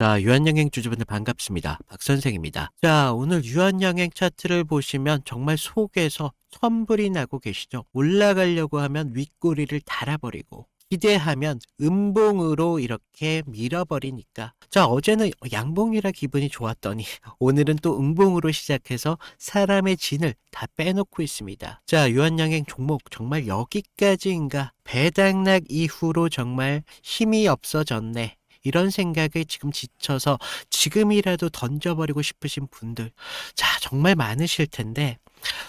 자, 유한양행 주주분들 반갑습니다. 박 선생입니다. 자, 오늘 유한양행 차트를 보시면 정말 속에서 천불이 나고 계시죠? 올라가려고 하면 윗꼬리를 달아버리고 기대하면 음봉으로 이렇게 밀어버리니까. 자, 어제는 양봉이라 기분이 좋았더니 오늘은 또 음봉으로 시작해서 사람의 진을 다 빼놓고 있습니다. 자, 유한양행 종목 정말 여기까지인가? 배당락 이후로 정말 힘이 없어졌네. 이런 생각에 지금 지쳐서 지금이라도 던져버리고 싶으신 분들, 자, 정말 많으실 텐데,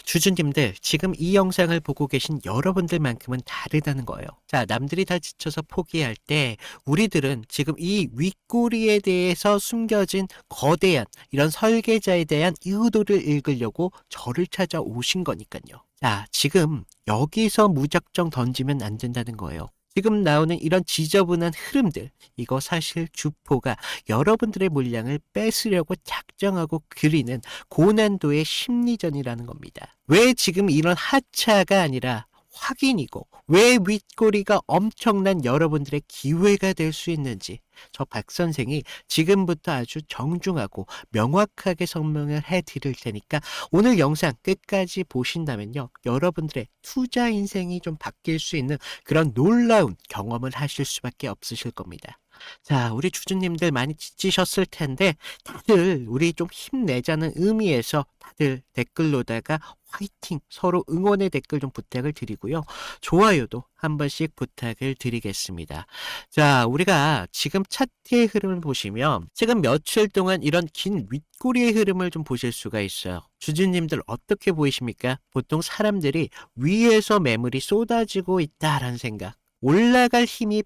주주님들, 지금 이 영상을 보고 계신 여러분들만큼은 다르다는 거예요. 자, 남들이 다 지쳐서 포기할 때, 우리들은 지금 이 윗꼬리에 대해서 숨겨진 거대한 이런 설계자에 대한 의도를 읽으려고 저를 찾아오신 거니까요. 자, 지금 여기서 무작정 던지면 안 된다는 거예요. 지금 나오는 이런 지저분한 흐름들, 이거 사실 주포가 여러분들의 물량을 뺏으려고 작정하고 그리는 고난도의 심리전이라는 겁니다. 왜 지금 이런 하차가 아니라 확인이고, 왜 윗꼬리가 엄청난 여러분들의 기회가 될 수 있는지 저 박 선생이 지금부터 아주 정중하고 명확하게 설명을 해드릴 테니까 오늘 영상 끝까지 보신다면요, 여러분들의 투자 인생이 좀 바뀔 수 있는 그런 놀라운 경험을 하실 수밖에 없으실 겁니다. 자, 우리 주주님들 많이 지치셨을 텐데 다들 우리 좀 힘내자는 의미에서 다들 댓글로다가 화이팅, 서로 응원의 댓글 좀 부탁을 드리고요. 좋아요도 한 번씩 부탁을 드리겠습니다. 자, 우리가 지금 차트의 흐름을 보시면 지금 며칠 동안 이런 긴 윗꼬리의 흐름을 좀 보실 수가 있어요. 주주님들 어떻게 보이십니까? 보통 사람들이 위에서 매물이 쏟아지고 있다라는 생각, 올라갈 힘이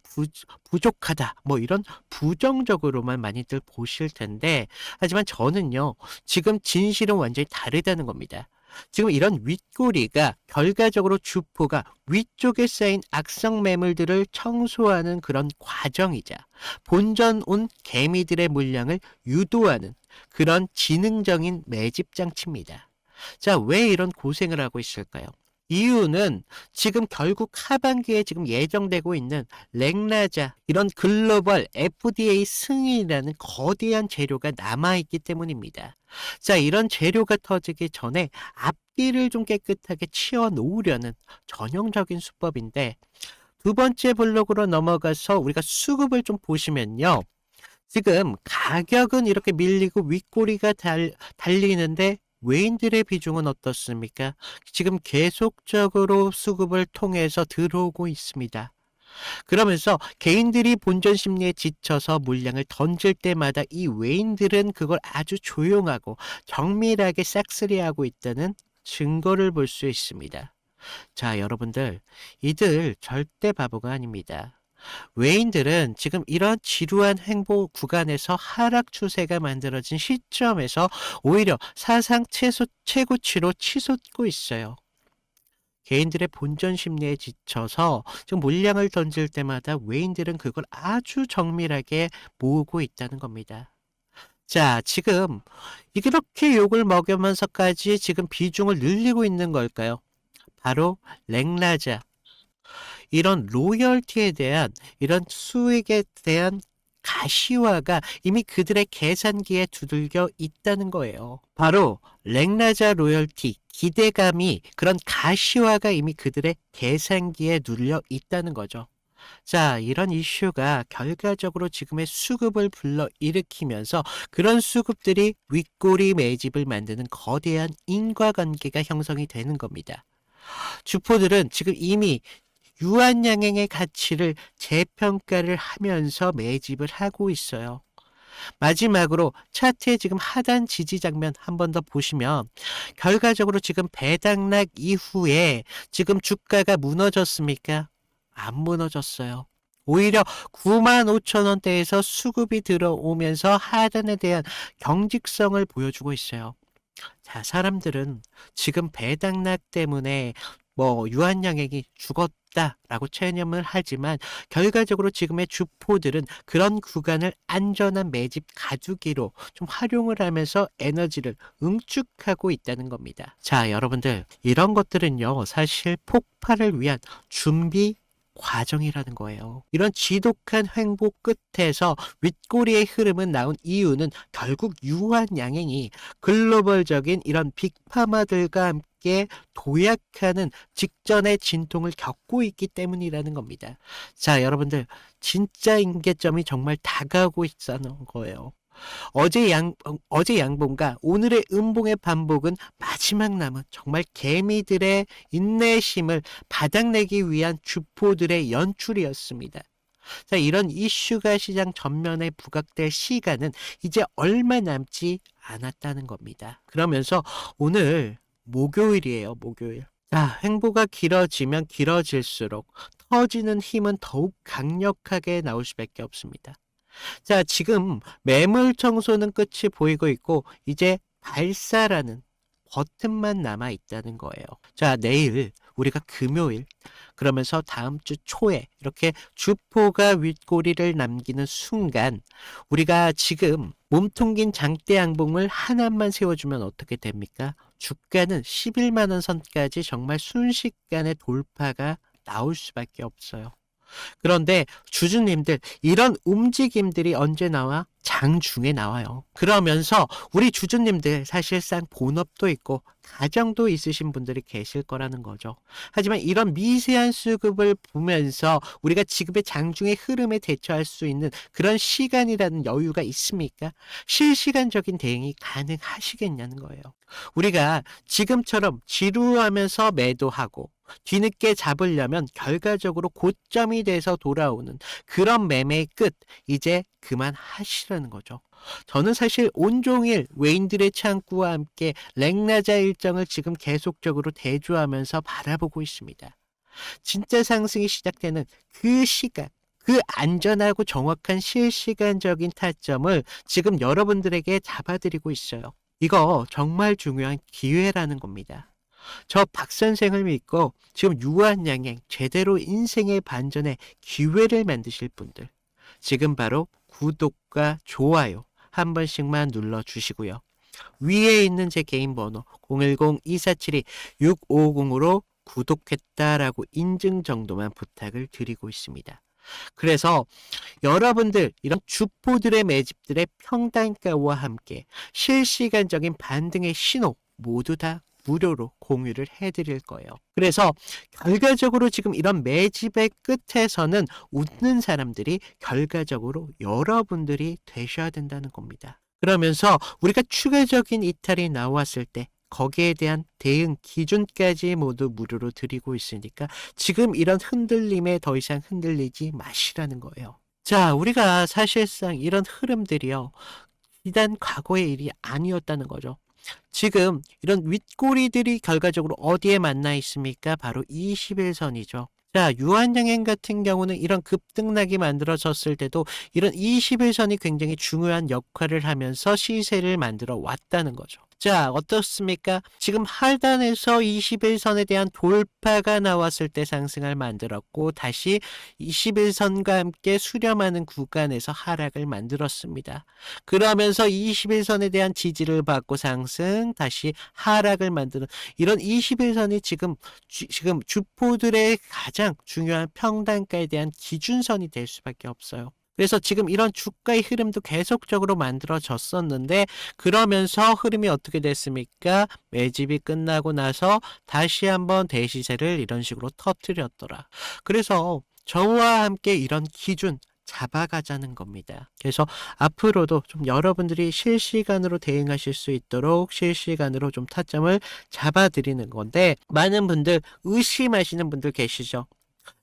부족하다, 뭐 이런 부정적으로만 많이들 보실 텐데, 하지만 저는요, 지금 진실은 완전히 다르다는 겁니다. 지금 이런 윗꼬리가 결과적으로 주포가 위쪽에 쌓인 악성 매물들을 청소하는 그런 과정이자 본전 온 개미들의 물량을 유도하는 그런 지능적인 매집 장치입니다. 자, 왜 이런 고생을 하고 있을까요? 이유는 지금 결국 하반기에 지금 예정되고 있는 렉나자, 이런 글로벌 FDA 승인이라는 거대한 재료가 남아있기 때문입니다. 자, 이런 재료가 터지기 전에 앞뒤를 좀 깨끗하게 치워 놓으려는 전형적인 수법인데, 두 번째 블록으로 넘어가서 우리가 수급을 좀 보시면요, 지금 가격은 이렇게 밀리고 윗꼬리가 달리는데 외인들의 비중은 어떻습니까? 지금 계속적으로 수급을 통해서 들어오고 있습니다. 그러면서 개인들이 본전 심리에 지쳐서 물량을 던질 때마다 이 외인들은 그걸 아주 조용하고 정밀하게 싹쓸이하고 있다는 증거를 볼 수 있습니다. 자, 여러분들, 이들 절대 바보가 아닙니다. 외인들은 지금 이런 지루한 행보 구간에서 하락 추세가 만들어진 시점에서 오히려 사상 최고치로 치솟고 있어요. 개인들의 본전 심리에 지쳐서 지금 물량을 던질 때마다 외인들은 그걸 아주 정밀하게 모으고 있다는 겁니다. 자, 지금 이렇게 욕을 먹으면서까지 지금 비중을 늘리고 있는 걸까요? 바로 렉나자, 이런 로열티에 대한, 이런 수익에 대한 가시화가 이미 그들의 계산기에 두들겨 있다는 거예요. 바로 렉나자 로열티, 기대감이, 그런 가시화가 이미 그들의 계산기에 눌려 있다는 거죠. 자, 이런 이슈가 결과적으로 지금의 수급을 불러일으키면서 그런 수급들이 윗꼬리 매집을 만드는 거대한 인과관계가 형성이 되는 겁니다. 주포들은 지금 이미 유한양행의 가치를 재평가를 하면서 매집을 하고 있어요. 마지막으로 차트의 지금 하단 지지 장면 한 번 더 보시면 결과적으로 지금 배당락 이후에 지금 주가가 무너졌습니까? 안 무너졌어요. 오히려 95,000원대에서 수급이 들어오면서 하단에 대한 경직성을 보여주고 있어요. 자, 사람들은 지금 배당락 때문에 뭐 유한양행이 죽었다라고 체념을 하지만 결과적으로 지금의 주포들은 그런 구간을 안전한 매집 가두기로 좀 활용을 하면서 에너지를 응축하고 있다는 겁니다. 자, 여러분들, 이런 것들은요, 사실 폭발을 위한 준비 과정이라는 거예요. 이런 지독한 횡보 끝에서 윗꼬리의 흐름은 나온 이유는 결국 유한양행이 글로벌적인 이런 빅파마들과 함께 도약하는 직전의 진통을 겪고 있기 때문이라는 겁니다. 자, 여러분들, 진짜 임계점이 정말 다가오고 있다는 거예요. 어제 양봉과 오늘의 음봉의 반복은 마지막 남은 정말 개미들의 인내심을 바닥내기 위한 주포들의 연출이었습니다. 자, 이런 이슈가 시장 전면에 부각될 시간은 이제 얼마 남지 않았다는 겁니다. 그러면서 오늘 목요일이에요, 목요일. 자, 횡보가 길어지면 길어질수록 터지는 힘은 더욱 강력하게 나올 수밖에 없습니다. 자, 지금 매물 청소는 끝이 보이고 있고 이제 발사라는 버튼만 남아 있다는 거예요. 자, 내일 우리가 금요일 그러면서 다음 주 초에 이렇게 주포가 윗꼬리를 남기는 순간 우리가 지금 몸통 긴 장대 양봉을 하나만 세워주면 어떻게 됩니까? 주가는 11만 원 선까지 정말 순식간에 돌파가 나올 수밖에 없어요. 그런데 주주님들 이런 움직임들이 언제 나와? 장중에 나와요. 그러면서 우리 주주님들 사실상 본업도 있고 가정도 있으신 분들이 계실 거라는 거죠. 하지만 이런 미세한 수급을 보면서 우리가 지금의 장중의 흐름에 대처할 수 있는 그런 시간이라는 여유가 있습니까? 실시간적인 대응이 가능하시겠냐는 거예요. 우리가 지금처럼 지루하면서 매도하고 뒤늦게 잡으려면 결과적으로 고점이 돼서 돌아오는 그런 매매의 끝 이제 그만하시라는 거죠. 저는 사실 온종일 외인들의 창구와 함께 랭나자 일정을 지금 계속적으로 대조하면서 바라보고 있습니다. 진짜 상승이 시작되는 그 시간, 그 안전하고 정확한 실시간적인 타점을 지금 여러분들에게 잡아드리고 있어요. 이거 정말 중요한 기회라는 겁니다. 저 박 선생을 믿고 지금 유한양행 제대로 인생의 반전에 기회를 만드실 분들 지금 바로 구독과 좋아요 한 번씩만 눌러주시고요. 위에 있는 제 개인 번호 010-2472-650으로 구독했다라고 인증 정도만 부탁을 드리고 있습니다. 그래서 여러분들 이런 주포들의 매집들의 평단가와 함께 실시간적인 반등의 신호 모두 다 무료로 공유를 해드릴 거예요. 그래서 결과적으로 지금 이런 매집의 끝에서는 웃는 사람들이 결과적으로 여러분들이 되셔야 된다는 겁니다. 그러면서 우리가 추가적인 이탈이 나왔을 때 거기에 대한 대응 기준까지 모두 무료로 드리고 있으니까 지금 이런 흔들림에 더 이상 흔들리지 마시라는 거예요. 자, 우리가 사실상 이런 흐름들이요. 비단 과거의 일이 아니었다는 거죠. 지금 이런 윗꼬리들이 결과적으로 어디에 만나 있습니까? 바로 21선이죠. 자, 유한양행 같은 경우는 이런 급등락이 만들어졌을 때도 이런 21선이 굉장히 중요한 역할을 하면서 시세를 만들어 왔다는 거죠. 자, 어떻습니까? 지금 하단에서 21선에 대한 돌파가 나왔을 때 상승을 만들었고 다시 21선과 함께 수렴하는 구간에서 하락을 만들었습니다. 그러면서 21선에 대한 지지를 받고 상승, 다시 하락을 만드는 이런 21선이 지금 주포들의 가장 중요한 평단가에 대한 기준선이 될 수밖에 없어요. 그래서 지금 이런 주가의 흐름도 계속적으로 만들어졌었는데 그러면서 흐름이 어떻게 됐습니까? 매집이 끝나고 나서 다시 한번 대시세를 이런 식으로 터뜨렸더라. 그래서 저와 함께 이런 기준 잡아가자는 겁니다. 그래서 앞으로도 좀 여러분들이 실시간으로 대응하실 수 있도록 실시간으로 좀 타점을 잡아드리는 건데 많은 분들 의심하시는 분들 계시죠?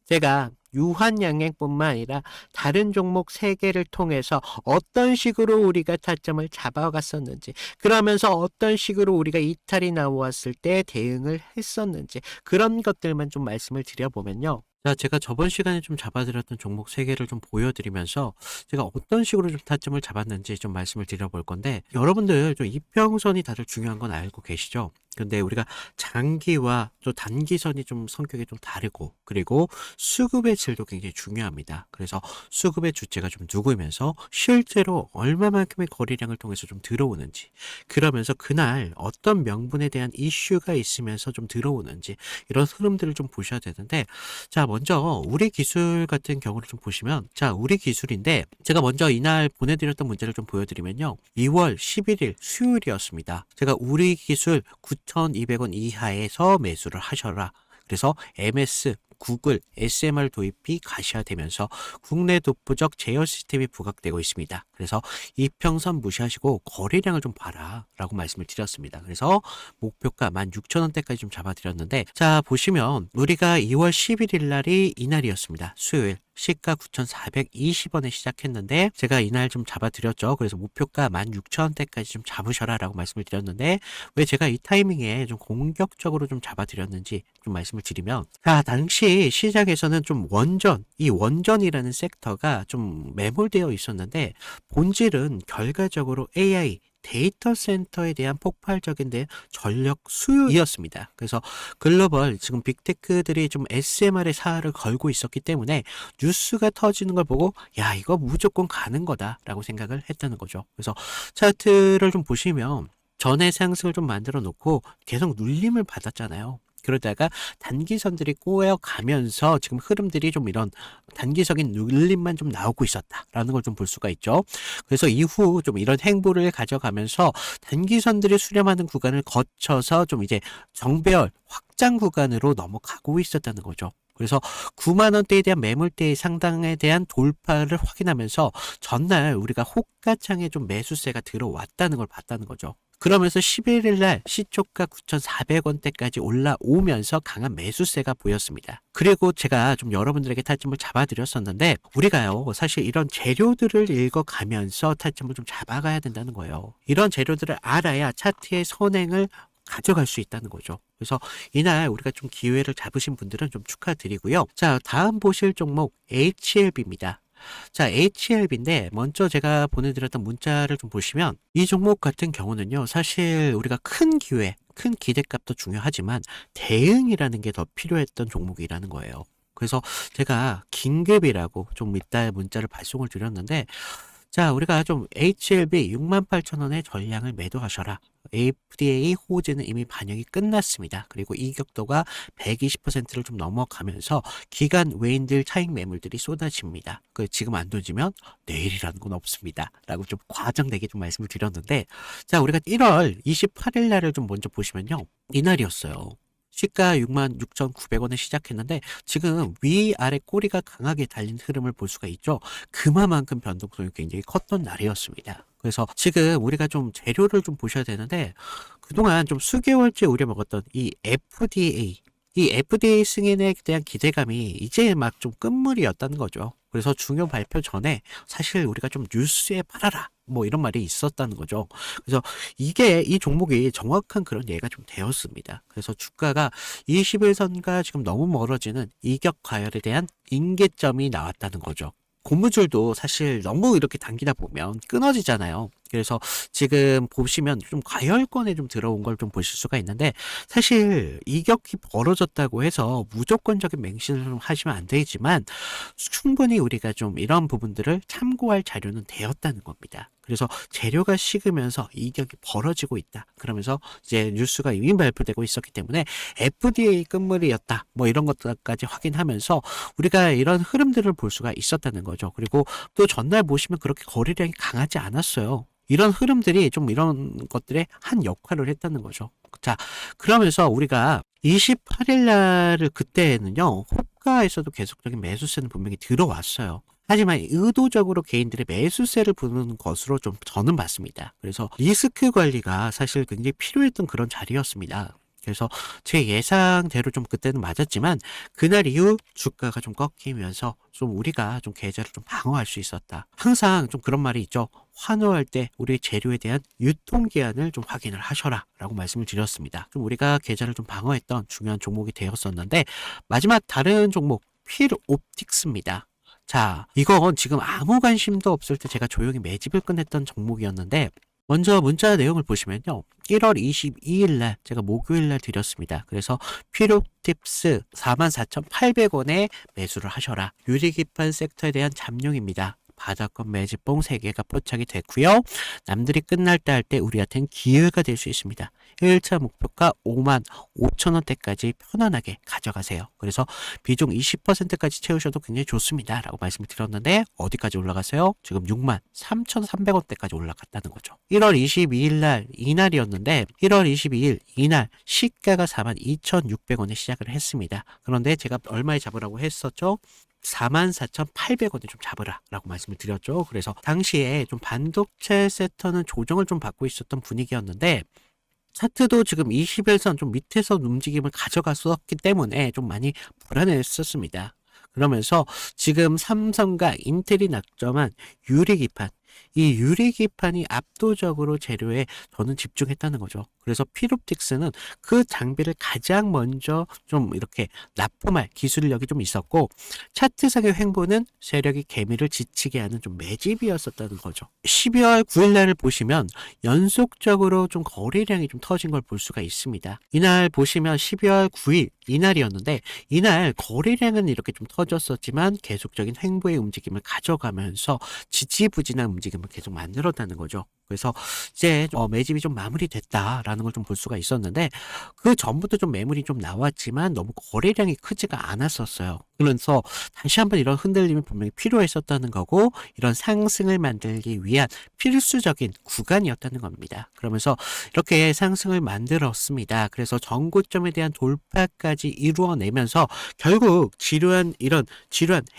제가 유한양행뿐만 아니라 다른 종목 3개를 통해서 어떤 식으로 우리가 타점을 잡아갔었는지 그러면서 어떤 식으로 우리가 이탈이 나왔을 때 대응을 했었는지 그런 것들만 좀 말씀을 드려보면요. 자, 제가 저번 시간에 좀 잡아드렸던 종목 3개를 좀 보여드리면서 제가 어떤 식으로 좀 타점을 잡았는지 좀 말씀을 드려볼 건데 여러분들 좀 이평선이 다들 중요한 건 알고 계시죠? 근데 우리가 장기와 또 단기선이 좀 성격이 좀 다르고, 그리고 수급의 질도 굉장히 중요합니다. 그래서 수급의 주체가 좀 누구면서 실제로 얼마만큼의 거래량을 통해서 좀 들어오는지, 그러면서 그날 어떤 명분에 대한 이슈가 있으면서 좀 들어오는지, 이런 흐름들을 좀 보셔야 되는데, 자, 먼저 우리 기술 같은 경우를 좀 보시면, 자, 우리 기술인데 제가 먼저 이날 보내드렸던 문제를 좀 보여드리면요, 2월 11일 수요일이었습니다. 제가 우리 기술 9,200원 이하에서 매수를 하셔라. 그래서 MS, 구글, SMR 도입이 가시화되면서 국내 독보적 제어 시스템이 부각되고 있습니다. 그래서 이평선 무시하시고 거래량을 좀 봐라 라고 말씀을 드렸습니다. 그래서 목표가 16,000원대까지 좀 잡아드렸는데, 자, 보시면 우리가 2월 11일 날이 이날이었습니다. 수요일. 시가 9,420원에 시작했는데 제가 이날 좀 잡아드렸죠. 그래서 목표가 16,000원대까지 좀 잡으셔라 라고 말씀을 드렸는데, 왜 제가 이 타이밍에 좀 공격적으로 좀 잡아드렸는지 좀 말씀을 드리면, 자, 당시 시장에서는 좀 이 원전이라는 섹터가 좀 매몰되어 있었는데, 본질은 결과적으로 AI 데이터 센터에 대한 폭발적인 전력 수요이었습니다. 그래서 글로벌 지금 빅테크들이 좀 SMR의 사활을 걸고 있었기 때문에 뉴스가 터지는 걸 보고, 야, 이거 무조건 가는 거다라고 생각을 했다는 거죠. 그래서 차트를 좀 보시면 전의 상승을 좀 만들어 놓고 계속 눌림을 받았잖아요. 그러다가 단기선들이 꼬여가면서 지금 흐름들이 좀 이런 단기적인 눌림만 좀 나오고 있었다라는 걸 좀 볼 수가 있죠. 그래서 이후 좀 이런 행보를 가져가면서 단기선들이 수렴하는 구간을 거쳐서 좀 이제 정배열 확장 구간으로 넘어가고 있었다는 거죠. 그래서 9만 원대에 대한 매물대의 상당에 대한 돌파를 확인하면서 전날 우리가 호가창에 좀 매수세가 들어왔다는 걸 봤다는 거죠. 그러면서 11일 날 시초가 9,400원대까지 올라오면서 강한 매수세가 보였습니다. 그리고 제가 좀 여러분들에게 타점을 잡아드렸었는데, 우리가요, 사실 이런 재료들을 읽어가면서 타점을 좀 잡아가야 된다는 거예요. 이런 재료들을 알아야 차트의 선행을 가져갈 수 있다는 거죠. 그래서 이날 우리가 좀 기회를 잡으신 분들은 좀 축하드리고요. 자, 다음 보실 종목 HLB입니다. 자, HLB인데 먼저 제가 보내드렸던 문자를 좀 보시면, 이 종목 같은 경우는요, 사실 우리가 큰 기회, 큰 기대값도 중요하지만 대응이라는 게 더 필요했던 종목이라는 거예요. 그래서 제가 긴급이라고 좀 이따 문자를 발송을 드렸는데, 자, 우리가 좀 HLB 68,000원의 전량을 매도하셔라. FDA 호재는 이미 반영이 끝났습니다. 그리고 이격도가 120%를 좀 넘어가면서 기간 외인들 차익 매물들이 쏟아집니다. 지금 안 던지면 내일이라는 건 없습니다. 라고 좀 과장되게 좀 말씀을 드렸는데, 자, 우리가 1월 28일 날을 좀 먼저 보시면요, 이날이었어요. 시가 66,900원에 시작했는데 지금 위아래 꼬리가 강하게 달린 흐름을 볼 수가 있죠. 그만큼 변동성이 굉장히 컸던 날이었습니다. 그래서 지금 우리가 좀 재료를 좀 보셔야 되는데, 그동안 좀 수개월째 우려먹었던 이 FDA 승인에 대한 기대감이 이제 막 좀 끝물이었다는 거죠. 그래서 중요 발표 전에 사실 우리가 좀 뉴스에 팔아라 뭐 이런 말이 있었다는 거죠. 그래서 이 종목이 정확한 그런 예가 좀 되었습니다. 그래서 주가가 21선과 지금 너무 멀어지는 이격 과열에 대한 인계점이 나왔다는 거죠. 고무줄도 사실 너무 이렇게 당기다 보면 끊어지잖아요. 그래서 지금 보시면 좀 과열권에 좀 들어온 걸 좀 보실 수가 있는데, 사실 이격이 벌어졌다고 해서 무조건적인 맹신을 좀 하시면 안 되지만 충분히 우리가 좀 이런 부분들을 참고할 자료는 되었다는 겁니다. 그래서 재료가 식으면서 이격이 벌어지고 있다. 그러면서 이제 뉴스가 이미 발표되고 있었기 때문에 FDA 끝물이었다. 뭐 이런 것까지 확인하면서 우리가 이런 흐름들을 볼 수가 있었다는 거죠. 그리고 또 전날 보시면 그렇게 거래량이 강하지 않았어요. 이런 흐름들이 좀 이런 것들의 한 역할을 했다는 거죠. 자, 그러면서 우리가 28일 날을 그때는요, 호가에서도 계속적인 매수세는 분명히 들어왔어요. 하지만 의도적으로 개인들의 매수세를 부르는 것으로 좀 저는 봤습니다. 그래서 리스크 관리가 사실 굉장히 필요했던 그런 자리였습니다. 그래서 제 예상대로 좀 그때는 맞았지만 그날 이후 주가가 좀 꺾이면서 좀 우리가 좀 계좌를 좀 방어할 수 있었다. 항상 좀 그런 말이 있죠. 환호할 때 우리 재료에 대한 유통기한을 좀 확인을 하셔라 라고 말씀을 드렸습니다. 좀 우리가 계좌를 좀 방어했던 중요한 종목이 되었었는데, 마지막 다른 종목 필옵틱스입니다. 자, 이건 지금 아무 관심도 없을 때 제가 조용히 매집을 끝냈던 종목이었는데, 먼저 문자 내용을 보시면요. 1월 22일 날 제가 목요일 날 드렸습니다. 그래서 필요 팁스 44,800원에 매수를 하셔라. 유리기판 섹터에 대한 잠룡입니다. 바닥권 매집봉 3개가 포착이 됐고요. 남들이 끝날 때 할 때 우리한테는 기회가 될 수 있습니다. 1차 목표가 5만 5천 원대까지 편안하게 가져가세요. 그래서 비중 20%까지 채우셔도 굉장히 좋습니다. 라고 말씀을 드렸는데 어디까지 올라갔어요? 지금 6만 3,300원대까지 올라갔다는 거죠. 1월 22일 날 이날이었는데 1월 22일 이날 시가가 4만 2,600원에 시작을 했습니다. 그런데 제가 얼마에 잡으라고 했었죠? 44,800원에 좀 잡으라 라고 말씀을 드렸죠. 그래서 당시에 좀 반도체 섹터는 조정을 좀 받고 있었던 분위기였는데 차트도 지금 21선 좀 밑에서 움직임을 가져갔었기 때문에 좀 많이 불안했었습니다. 그러면서 지금 삼성과 인텔이 낙점한 유리기판, 이 유리기판이 압도적으로 재료에 저는 집중했다는 거죠. 그래서 필옵틱스는 그 장비를 가장 먼저 좀 이렇게 납품할 기술력이 좀 있었고 차트상의 횡보는 세력이 개미를 지치게 하는 좀 매집이었었다는 거죠. 12월 9일 날을 보시면 연속적으로 좀 거래량이 좀 터진 걸 볼 수가 있습니다. 이날 보시면 12월 9일 이날이었는데 이날 거래량은 이렇게 좀 터졌었지만 계속적인 횡보의 움직임을 가져가면서 지지부진한 움직임을 계속 만들었다는 거죠. 그래서 이제 매집이 좀 마무리됐다라는 걸 좀 볼 수가 있었는데 그 전부터 좀 매물이 좀 나왔지만 너무 거래량이 크지가 않았었어요. 그래서 다시 한번 이런 흔들림이 분명히 필요했었다는 거고 이런 상승을 만들기 위한 필수적인 구간이었다는 겁니다. 그러면서 이렇게 상승을 만들었습니다. 그래서 전고점에 대한 돌파까지 이루어내면서 결국 지루한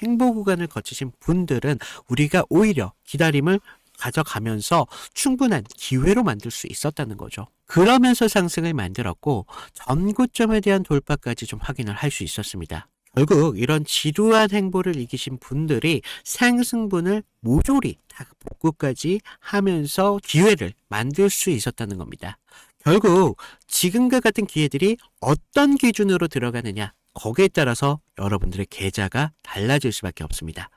행보 구간을 거치신 분들은 우리가 오히려 기다림을 가져가면서 충분한 기회로 만들 수 있었다는 거죠. 그러면서 상승을 만들었고 전고점에 대한 돌파까지 좀 확인을 할 수 있었습니다. 결국 이런 지루한 행보를 이기신 분들이 상승분을 모조리 다 복구까지 하면서 기회를 만들 수 있었다는 겁니다. 결국 지금과 같은 기회들이 어떤 기준으로 들어가느냐 거기에 따라서 여러분들의 계좌가 달라질 수밖에 없습니다.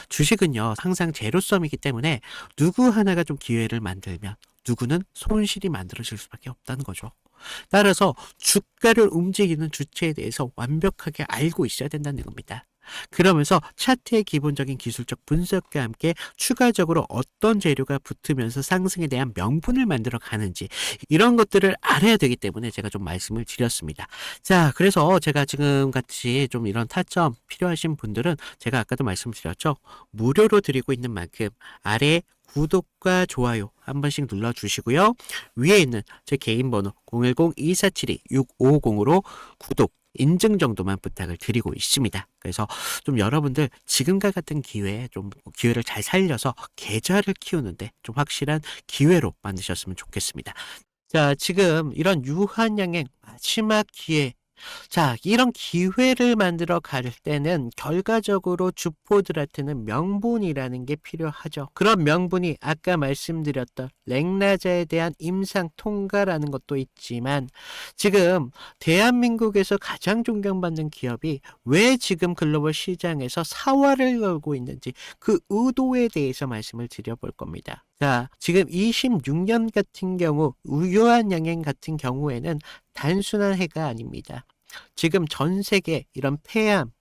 주식은요, 항상 제로섬이기 때문에 누구 하나가 좀 기회를 만들면 누구는 손실이 만들어질 수밖에 없다는 거죠. 따라서 주가를 움직이는 주체에 대해서 완벽하게 알고 있어야 된다는 겁니다. 그러면서 차트의 기본적인 기술적 분석과 함께 추가적으로 어떤 재료가 붙으면서 상승에 대한 명분을 만들어 가는지 이런 것들을 알아야 되기 때문에 제가 좀 말씀을 드렸습니다. 자, 그래서 제가 지금 같이 좀 이런 타점 필요하신 분들은 제가 아까도 말씀드렸죠. 무료로 드리고 있는 만큼 아래 구독과 좋아요 한 번씩 눌러주시고요. 위에 있는 제 개인 번호 010-2472-6550으로 구독 인증 정도만 부탁을 드리고 있습니다. 그래서 좀 여러분들 지금과 같은 기회에 좀 기회를 잘 살려서 계좌를 키우는데 좀 확실한 기회로 만드셨으면 좋겠습니다. 자, 지금 이런 유한양행 마지막 기회. 자, 이런 기회를 만들어 갈 때는 결과적으로 주포들한테는 명분이라는 게 필요하죠. 그런 명분이 아까 말씀드렸던 랭나자에 대한 임상 통과라는 것도 있지만 지금 대한민국에서 가장 존경받는 기업이 왜 지금 글로벌 시장에서 사활을 걸고 있는지 그 의도에 대해서 말씀을 드려볼 겁니다. 자, 지금 26년 같은 경우 유한양행 같은 경우에는 단순한 해가 아닙니다. 지금 전 세계 이런 폐암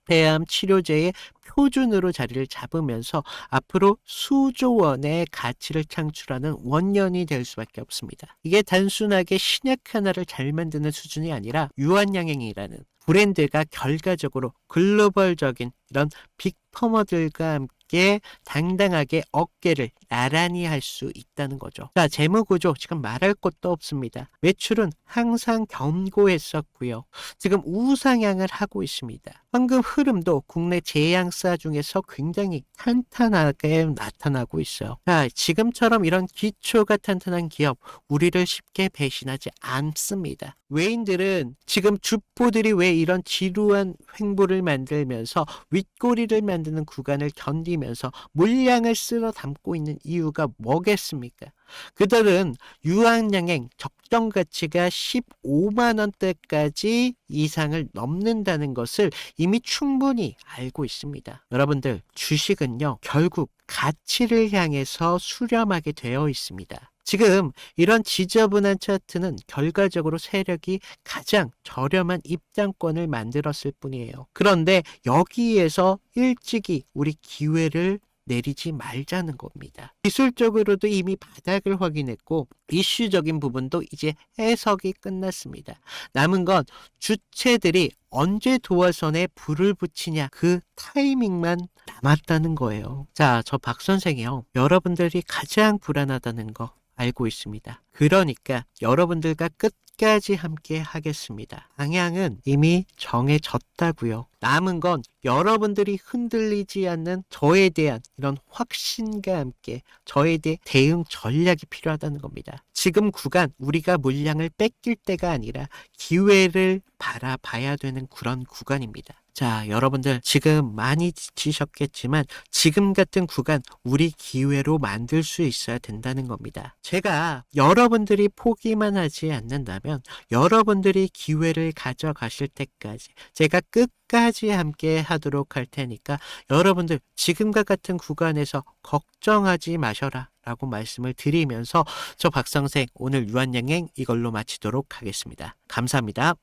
치료제의 표준으로 자리를 잡으면서 앞으로 수조 원의 가치를 창출하는 원년이 될 수밖에 없습니다. 이게 단순하게 신약 하나를 잘 만드는 수준이 아니라 유한양행이라는 브랜드가 결과적으로 글로벌적인 이런 빅퍼머들과 함께 당당하게 어깨를 나란히 할 수 있다는 거죠. 자, 재무구조 지금 말할 것도 없습니다. 매출은 항상 견고했었고요. 지금 우상향을 하고 있습니다. 황금 흐름도 국내 제약사 중에서 굉장히 탄탄하게 나타나고 있어요. 자, 지금처럼 이런 기초가 탄탄한 기업, 우리를 쉽게 배신하지 않습니다. 외인들은 지금 주포들이 왜 이런 지루한 횡보를 만들면서 윗꼬리를 만드는 구간을 견디면서 물량을 쓸어 담고 있는 이유가 뭐겠습니까? 그들은 유한양행 적정 가치가 15만 원대까지 이상을 넘는다는 것을 이미 충분히 알고 있습니다. 여러분들, 주식은요, 결국 가치를 향해서 수렴하게 되어 있습니다. 지금 이런 지저분한 차트는 결과적으로 세력이 가장 저렴한 입장권을 만들었을 뿐이에요. 그런데 여기에서 일찍이 우리 기회를 내리지 말자는 겁니다. 기술적으로도 이미 바닥을 확인했고 이슈적인 부분도 이제 해석이 끝났습니다. 남은 건 주체들이 언제 도화선에 불을 붙이냐 그 타이밍만 남았다는 거예요. 자, 저 박 선생이요. 여러분들이 가장 불안하다는 거 알고 있습니다. 그러니까 여러분들과 끝까지 함께 하겠습니다. 방향은 이미 정해졌다고요. 남은 건 여러분들이 흔들리지 않는 저에 대한 이런 확신과 함께 저에 대해 대응 전략이 필요하다는 겁니다. 지금 구간 우리가 물량을 뺏길 때가 아니라 기회를 바라봐야 되는 그런 구간입니다. 자, 여러분들 지금 많이 지치셨겠지만 지금 같은 구간 우리 기회로 만들 수 있어야 된다는 겁니다. 제가 여러분들이 포기만 하지 않는다면 여러분들이 기회를 가져가실 때까지 제가 끝까지 함께 하도록 할 테니까 여러분들 지금과 같은 구간에서 걱정하지 마셔라 라고 말씀을 드리면서 저 박성생 오늘 유한양행 이걸로 마치도록 하겠습니다. 감사합니다.